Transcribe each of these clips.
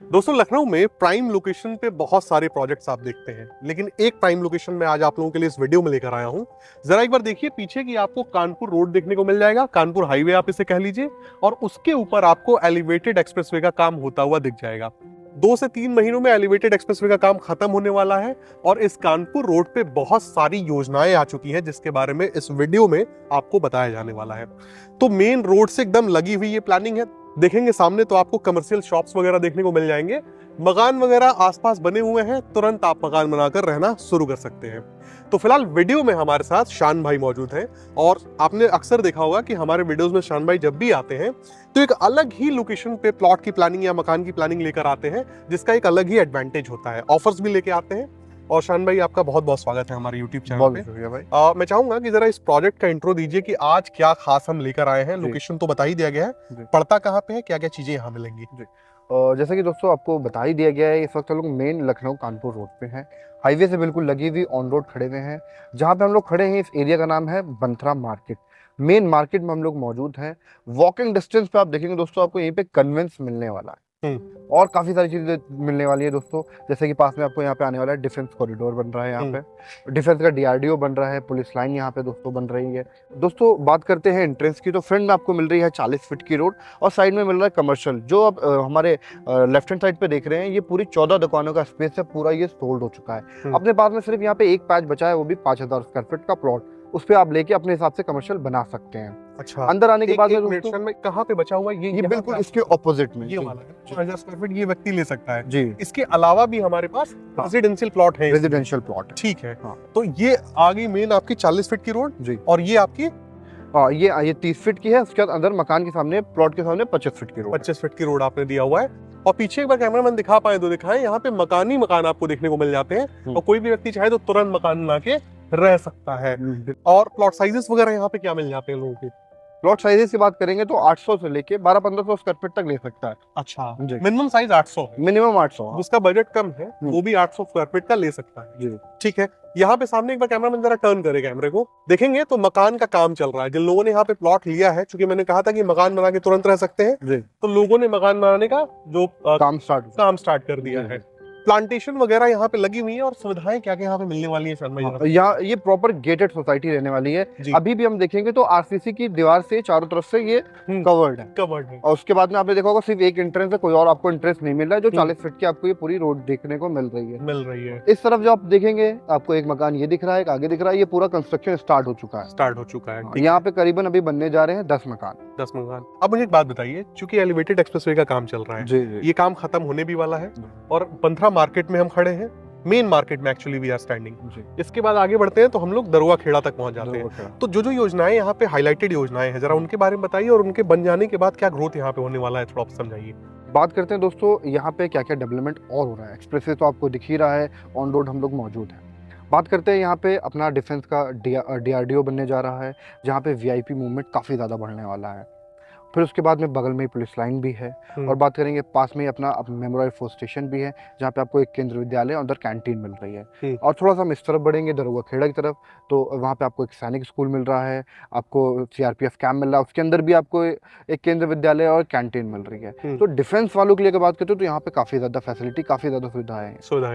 दोस्तों लखनऊ में prime location पे बहुत सारे प्रोजेक्ट्स आप देखते हैं, लेकिन एक प्राइम लोकेशन में आज आप लोगों के लिए इस वीडियो में लेकर आया हूं। जरा एक बार देखिए पीछे की आपको कानपुर रोड देखने को मिल जाएगा, कानपुर हाईवे आप इसे कह लीजिए, और उसके ऊपर आपको एलिवेटेड एक्सप्रेसवे का काम होता हुआ दिख जाएगा। 2 से 3 महीनों में एलिवेटेड एक्सप्रेसवे का काम खत्म होने वाला है और इस कानपुर रोड पे बहुत सारी योजनाएं आ चुकी हैं जिसके बारे में इस वीडियो में आपको बताया जाने वाला है। तो मेन रोड से एकदम लगी हुई ये प्लानिंग है। देखेंगे सामने तो आपको कमर्शियल शॉप्स वगैरह देखने को मिल जाएंगे, मकान वगैरह आसपास बने हुए हैं, तुरंत आप मकान बनाकर रहना शुरू कर सकते हैं। तो फिलहाल वीडियो में हमारे साथ शान भाई मौजूद हैं और आपने अक्सर देखा होगा कि हमारे वीडियोस में शान भाई जब भी आते हैं तो एक अलग ही लोकेशन पे प्लॉट की प्लानिंग या मकान की प्लानिंग लेकर आते हैं, जिसका एक अलग ही एडवांटेज होता है। ऑफर्स भी लेके आते हैं। और शान भाई आपका बहुत बहुत स्वागत है हमारे यूट्यूब चैनल पे। भाई मैं चाहूंगा कि जरा इस प्रोजेक्ट का इंट्रो दीजिए कि आज क्या खास हम लेकर आए हैं। लोकेशन तो बता ही दिया गया है, पड़ता कहाँ पे है, क्या क्या चीजें यहाँ मिलेंगी। जैसा कि दोस्तों आपको बता ही दिया गया है, इस वक्त हम लोग मेन लखनऊ कानपुर रोड पे हैं। हाईवे से बिल्कुल लगी हुई ऑन रोड खड़े हुए हैं। जहाँ पे हम लोग खड़े हैं इस एरिया का नाम है बंथरा मार्केट। मेन मार्केट में हम लोग मौजूद हैं। वॉकिंग डिस्टेंस पे आप देखेंगे दोस्तों, आपको यहीं पे कन्वेंस मिलने वाला है और काफ़ी सारी चीज़ें मिलने वाली है दोस्तों। जैसे कि पास में आपको यहाँ पे आने वाला है डिफेंस कॉरिडोर बन रहा है, यहाँ पे डिफेंस का डीआरडीओ बन रहा है, पुलिस लाइन यहाँ पे दोस्तों बन रही है। दोस्तों बात करते हैं एंट्रेंस की, तो फ्रंट में आपको मिल रही है 40 फीट की रोड और साइड में मिल रहा है कमर्शियल। जो आप हमारे लेफ्ट हैंड साइड पे देख रहे हैं, ये पूरी 14 दुकानों का स्पेस है, पूरा ये सोल्ड हो चुका है। अपने पास में सिर्फ यहाँ पे एक पैच बचा है, वो भी 5000 स्क्वायर फीट का प्लॉट। उस पे आप लेके अपने हिसाब से कमर्शियल बना सकते हैं। अच्छा, अंदर आने के बाद में कहाँ पे बचा हुआ है? ये बिल्कुल इसके ऑपोजिट में ये वाला है। 5000 स्क्वायर फीट ये व्यक्ति ले सकता है जी। इसके अलावा भी हमारे पास रेजिडेंशियल प्लॉट है, रेजिडेंशियल प्लॉट। ठीक है। हाँ। तो ये आ गई मेन आपकी 40 फीट की रोड जी, और ये आपकी ये 30 फीट की है। उसके बाद अंदर मकान के सामने, प्लॉट के सामने 25 फीट की रोड। 25 फीट की रोड आपने दिया हुआ है। और पीछे एक बार कैमरामैन दिखा पाए तो दिखाएं, यहाँ पे मकान ही मकान आपको देखने को मिल जाते हैं और कोई भी व्यक्ति चाहे तो तुरंत मकान बना के रह सकता है। और प्लॉट साइजेस वगैरह यहाँ पे क्या मिल जाते हैं लोगों के? प्लॉट साइजेस की बात करेंगे तो 800 से लेके 1200-1500 स्क्वायर फीट तक ले सकता है। अच्छा, जी। मिनिमम साइज 800 है, मिनिमम 800। उसका बजट कम है वो भी 800 स्क्वायर फीट का ले सकता है जी। ठीक है। यहाँ पे सामने एक बार कैमरामैन जरा टर्न करे कैमरे को, देखेंगे तो मकान का काम चल रहा है। जिन लोगों ने यहाँ पे प्लॉट लिया है, क्योंकि मैंने कहा था कि मकान बना के तुरंत रह सकते हैं जी, तो लोगों ने मकान बनाने का जो काम स्टार्ट कर दिया है। प्लांटेशन वगैरह यहाँ पे लगी हुई है और सुविधाएं क्या क्या यहाँ पे मिलने वाली है शर्मा जी? यहाँ ये प्रॉपर गेटेड सोसाइटी रहने वाली है। अभी भी हम देखेंगे तो आरसीसी की दीवार से चारों तरफ से ये कवर्ड है। और उसके बाद में आपने देखा होगा सिर्फ एक एंट्रेंस है, कोई और आपको एंट्रेंस नहीं मिल रहा है। जो 40 फीट की आपको ये पूरी रोड देखने को मिल रही है। इस तरफ जो आप देखेंगे आपको एक मकान ये दिख रहा है, एक आगे दिख रहा है। ये पूरा कंस्ट्रक्शन स्टार्ट हो चुका है। यहाँ पे करीबन अभी बनने जा रहे हैं 10 मकान। अब मुझे एक बात बताइए, चूंकि एलिवेटेड एक्सप्रेसवे का काम चल रहा है, जी। ये काम खत्म होने भी वाला है और बंथरा मार्केट में हम खड़े हैं, मेन मार्केट में एक्चुअली वी आर स्टैंडिंग। इसके बाद आगे बढ़ते हैं तो हम लोग दरुआ खेड़ा तक पहुंच जाते हैं। तो जो जो योजनाएं यहाँ पे हाईलाइटेड योजनाएं हैं, जरा उनके बारे में बताइए और उनके बन जाने के बाद क्या ग्रोथ यहाँ पे होने वाला है, थोड़ा समझाइए। बात करते हैं दोस्तों यहाँ पे क्या क्या डेवलपमेंट और हो रहा है। एक्सप्रेसवे तो आपको दिख ही रहा है, ऑन रोड हम लोग मौजूद हैं। बात करते हैं यहाँ पे अपना डिफेंस का डीआरडीओ बनने जा रहा है, जहाँ पे वीआईपी मूवमेंट काफ़ी ज़्यादा बढ़ने वाला है। फिर उसके बाद में बगल में ही पुलिस लाइन भी है। और बात करेंगे पास में ही अपना मेमोरियल फोर्स स्टेशन भी है, जहाँ पे आपको एक केंद्र विद्यालय अंदर कैंटीन मिल रही है। और थोड़ा सा हम इस तरफ बढ़ेंगे दरुआ खेड़ा की तरफ, तो वहाँ पे आपको एक सैनिक स्कूल मिल रहा है, आपको सीआरपीएफ कैंप मिल रहा है, उसके अंदर भी आपको एक केंद्र विद्यालय और कैंटीन मिल रही है। तो डिफेंस वालों के लिए बात करते हो तो यहाँ पे काफ़ी ज़्यादा फैसिलिटी, काफ़ी ज़्यादा सुविधाएं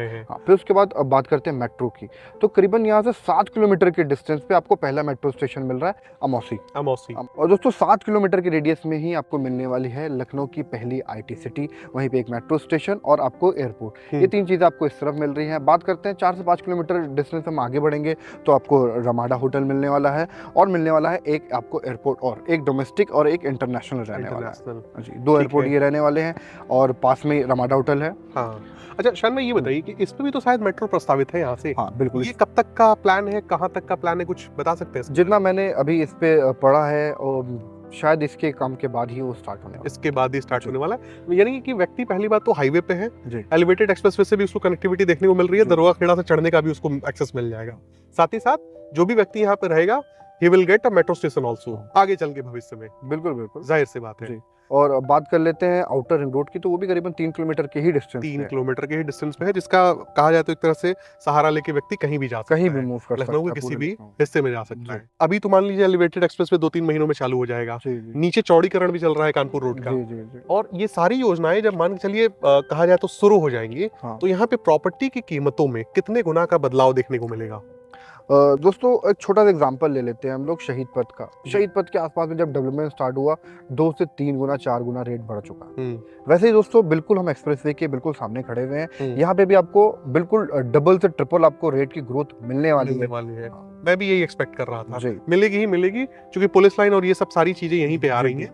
हैं। हाँ, फिर उसके बाद अब बात करते हैं मेट्रो की, तो करीबन यहाँ से 7 किलोमीटर के डिस्टेंस पे आपको पहला मेट्रो स्टेशन मिल रहा है, अमौसी। और दोस्तों 7 किलोमीटर के रेडियस में ही आपको मिलने वाली है लखनऊ की पहली आईटी सिटी, वहीं पे एक मेट्रो स्टेशन और आपको एयरपोर्ट। ये 3 चीज़ें आपको इस तरफ मिल रही हैं। बात करते हैं 4 से 5 किलोमीटर डिस्टेंस हम आगे बढ़ेंगे तो आपको रमाडा होटल मिलने वाला है और मिलने वाला है एक आपको एयरपोर्ट, और एक डोमेस्टिक और एक इंटरनेशनल रहने वाला है जी। 2 एयरपोर्ट ये रहने वाले हैं और पास में रमाडा होटल है। हाँ। अच्छा शान भाई, ये बताइए कि इस पे भी तो शायद मेट्रो प्रस्तावित है यहाँ से। हाँ बिल्कुल। ये कब तक का प्लान है, कहाँ तक का प्लान है, कुछ बता सकते हैं? जितना मैंने अभी इस पे पढ़ा है और शायद इसके काम के बाद ही वो स्टार्ट होने वाला है। इसके बाद ही स्टार्ट होने वाला है। यानी कि व्यक्ति पहली बात तो हाईवे पे है, एलिवेटेड एक्सप्रेसवे से भी उसको कनेक्टिविटी देखने को मिल रही है, दरुआ खेड़ा से चढ़ने का भी उसको एक्सेस मिल जाएगा। साथ ही साथ जो भी व्यक्ति यहाँ पे रहेगा, he will get a metro station also आगे चल के भविष्य में। बिल्कुल जाहिर सी बात है। और बात कर लेते हैं आउटर रिंग रोड की, तो वो भी करीबन 3 किलोमीटर के ही डिस्टेंस 3 किलोमीटर के ही डिस्टेंस पे है, जिसका कहा जाए तो एक तरह से सहारा लेके व्यक्ति कहीं भी जा सकता कहीं है, भी मूव कर सकता लखनऊ के है किसी पूरे भी लखनऊ। हिस्से में जा सकता जी। है। अभी तो मान लीजिए एलिवेटेड एक्सप्रेस वे 2-3 महीनों में चालू हो जाएगा, जी, जी। नीचे चौड़ीकरण भी चल रहा है कानपुर रोड का, जी, जी, जी। और ये सारी योजनाएं जब मान के चलिए कहा जाए तो शुरू हो जाएंगी, हाँ। तो यहाँ पे प्रॉपर्टी की कीमतों में कितने गुना का बदलाव देखने को मिलेगा? दोस्तों एक छोटा सा एग्जांपल ले लेते हैं हम लोग शहीद पथ का। जी। शहीद पथ के आसपास में जब डेवलपमेंट स्टार्ट हुआ, 2 से 3 गुना 4 गुना रेट बढ़ चुका है। वैसे ही दोस्तों बिल्कुल हम एक्सप्रेसवे के बिल्कुल सामने खड़े हुए हैं, यहाँ पे भी आपको बिल्कुल डबल से ट्रिपल आपको रेट की ग्रोथ मिलने वाली है। मैं भी यही एक्सपेक्ट कर रहा था, जी। मिलेगी ही मिलेगी, क्योंकि पुलिस लाइन और ये सब सारी चीजें यहीं पे आ जी, रही हैं।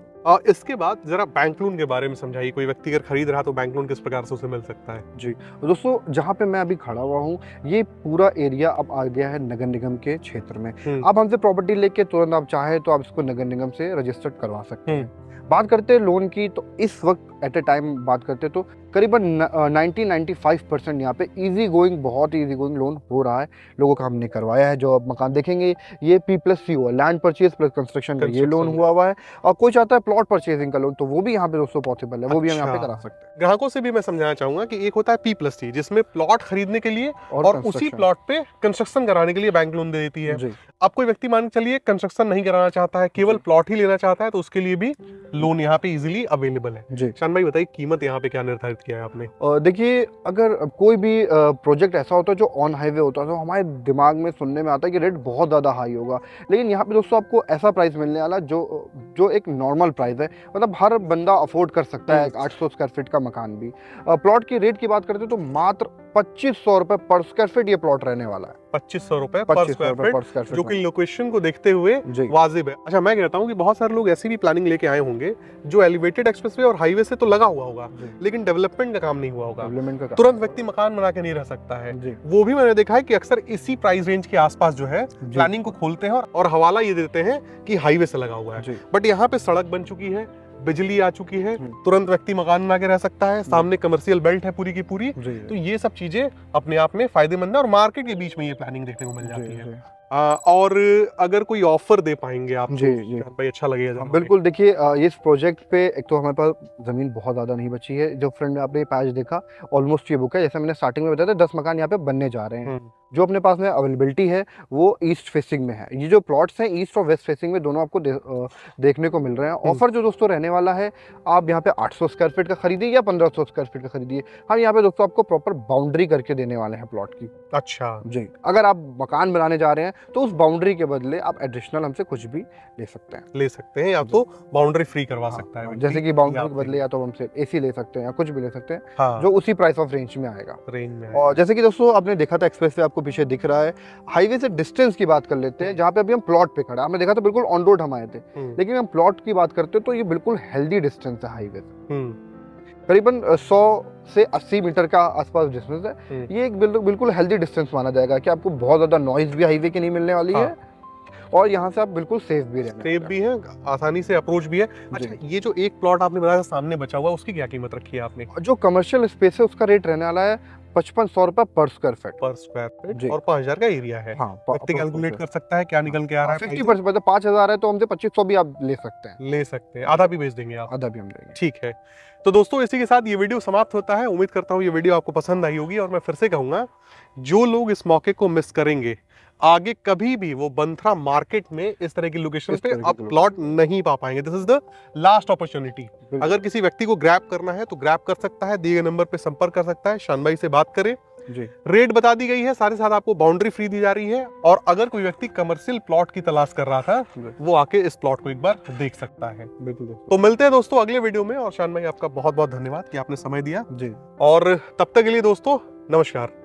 इसके बाद जरा बैंक लोन के बारे में समझाइए, कोई व्यक्ति अगर खरीद रहा तो बैंक लोन किस प्रकार से उसे मिल सकता है? जी, दोस्तों जहाँ पे मैं अभी खड़ा हुआ हूँ, ये पूरा एरिया अब आ गया है नगर निगम के क्षेत्र में। आप हमसे प्रॉपर्टी लेके तुरंत आप चाहे तो आप इसको नगर निगम से रजिस्टर्ड करवा सकते हैं। बात करते हैं लोन की, तो इस वक्त एट ए टाइम बात करते तो करीबन 90-95% यहाँ पे इजी गोइंग, बहुत इजी गोइंग लोन हो रहा है। लोगों का हमने करवाया है। जो आप मकान देखेंगे ये P+C हुआ, लैंड परचेज प्लस कंस्ट्रक्शन का ये लोन हुआ है। और कोई चाहता है प्लॉट परचेजिंग का लोन, तो वो भी यहाँ पे दोस्तों पॉसिबल है, वो भी हम यहाँ पे करा सकते हैं। ग्राहकों से भी मैं समझाना चाहूंगा कि एक होता है P+C, जिसमें प्लॉट खरीदने के लिए और उसी प्लॉट पे कंस्ट्रक्शन कराने के लिए बैंक लोन दे देती है। अब कोई व्यक्ति मान के चलिए कंस्ट्रक्शन नहीं कराना चाहता है, केवल प्लॉट ही लेना चाहता है, तो उसके लिए भी लोन यहाँ पे इजीली अवेलेबल है। जी। शान भाई बताइए, कीमत यहाँ पे क्या निर्धारित किया है आपने? देखिए, अगर कोई भी प्रोजेक्ट ऐसा होता है जो ऑन हाईवे होता है, तो हमारे दिमाग में सुनने में आता है कि रेट बहुत ज़्यादा हाई होगा, लेकिन यहाँ पे दोस्तों आपको ऐसा प्राइस मिलने वाला जो एक नॉर्मल प्राइस है, मतलब हर बंदा अफोर्ड कर सकता है। 800 स्क्वायर फीट का मकान भी। प्लॉट की रेट की बात करते हैं तो मात्र 2500 रुपए पर स्क्वायर फीट ये प्लॉट रहने वाला है। 2500 रुपए पर स्क्वायर फीट, जो कि लोकेशन को देखते हुए वाजिब है। अच्छा, मैं कहता हूँ कि बहुत सारे लोग ऐसी भी प्लानिंग लेके आए होंगे जो एलिवेटेड एक्सप्रेसवे और हाईवे से तो लगा हुआ होगा, लेकिन डेवलपमेंट का काम नहीं हुआ होगा। तुरंत व्यक्ति मकान बना के नहीं रह सकता है। वो भी मैंने देखा है कि अक्सर इसी प्राइस रेंज के आसपास जो है प्लानिंग को खोलते हैं और हवाला ये देते हैं कि हाईवे से लगा हुआ है। बट यहाँ पे सड़क बन चुकी है, बिजली आ चुकी है, तुरंत व्यक्ति मकान बना के रह सकता है, सामने कमर्शियल बेल्ट है पूरी की पूरी। तो ये सब चीजें अपने आप में फायदेमंद है और मार्केट के बीच में ये प्लानिंग देखने को मिल जाती है। और अगर कोई ऑफर दे पाएंगे आप जी, तो भाई अच्छा लगेगा। बिल्कुल, देखिए इस प्रोजेक्ट पे एक तो हमारे पास जमीन बहुत ज्यादा नहीं बची है। जो फ्रंट में आपने पैच देखा, ऑलमोस्ट ये बुक है। जैसे मैंने स्टार्टिंग में बताया था, 10 मकान यहाँ पे बनने जा रहे हैं। जो अपने पास में अवेलेबिलिटी है वो ईस्ट फेसिंग में है। ये जो प्लॉट्स हैं ईस्ट और वेस्ट फेसिंग में दोनों आपको देखने को मिल रहे हैं। ऑफर जो दोस्तों रहने वाला है, आप यहाँ पे 800 स्क्वायर फीट का खरीदिए या 1500 स्क्वायर फीट का खरीदिए, हम यहाँ पे दोस्तों आपको प्रॉपर बाउंड्री करके देने वाले हैं प्लॉट की। अच्छा जी, अगर आप मकान बनाने जा रहे हैं तो उस बाउंड्री के बदले आप एडिशनल हमसे कुछ भी ले सकते हैं, या तो बाउंड्री फ्री करवा सकता है। जैसे कि बाउंड्री के बदले या तो हमसे एसी ले सकते हैं या कुछ भी ले सकते हैं, जो उसी प्राइस ऑफ रेंज में आएगा। और जैसे कि दोस्तों आपने देखा था एक्सप्रेसवे आपको पीछे दिख रहा है। हाईवे से डिस्टेंस की बात कर लेते हैं, जहाँ पे अभी हम प्लॉट पे खड़े हैं। आपने देखा था बिल्कुल ऑन रोड हम आए थे, लेकिन हम प्लॉट की बात करते हैं तो ये बिल्कुल हेल्दी डिस्टेंस है हाईवे से। करीबन 100 से 80 मीटर का आसपास डिस्टेंस है। ये एक बिल्कुल हेल्दी डिस्टेंस माना जाएगा कि आपको बहुत ज्यादा नॉइज भी हाईवे की नहीं मिलने वाली है, और यहाँ से आप बिल्कुल सेफ भी है, आसानी से अप्रोच भी है। अच्छा, ये जो एक प्लॉट आपने बताया सामने बचा हुआ, उसकी क्या कीमत रखी है आपने? जो कमर्शियल स्पेस है उसका रेट रहने वाला है 5500 रुपए पर स्क्वायर फीट और 5000 का एरिया है। व्यक्ति कैलकुलेट कर सकता है क्या निकल के आ रहा है। 50% मतलब 5000 है तो हमसे 2500 भी आप ले सकते हैं। आधा भी बेच देंगे आप? आधा भी हम देंगे। ठीक है, तो दोस्तों इसी के साथ ये वीडियो समाप्त होता है। उम्मीद करता हूँ ये वीडियो आपको पसंद आई होगी, और मैं फिर से कहूंगा, जो लोग इस मौके को मिस करेंगे, आगे कभी भी वो बंथरा मार्केट में इस तरह की लोकेशन पे आप प्लॉट नहीं पा पाएंगे। This is the last opportunity. अगर किसी व्यक्ति को ग्रैब करना है तो ग्रैब कर सकता है, दिए गए नंबर पे संपर्क कर सकता है, शान भाई से बात करें। रेट बता दी गई है, साथ ही साथ आपको बाउंड्री फ्री दी जा रही है। और अगर कोई व्यक्ति कमर्शियल प्लॉट की तलाश कर रहा था, वो आके इस प्लॉट को एक बार देख सकता है। बिल्कुल। तो मिलते हैं दोस्तों अगले वीडियो में, और शान भाई आपका बहुत बहुत धन्यवाद कि आपने समय दिया जी। और तब तक के लिए दोस्तों नमस्कार।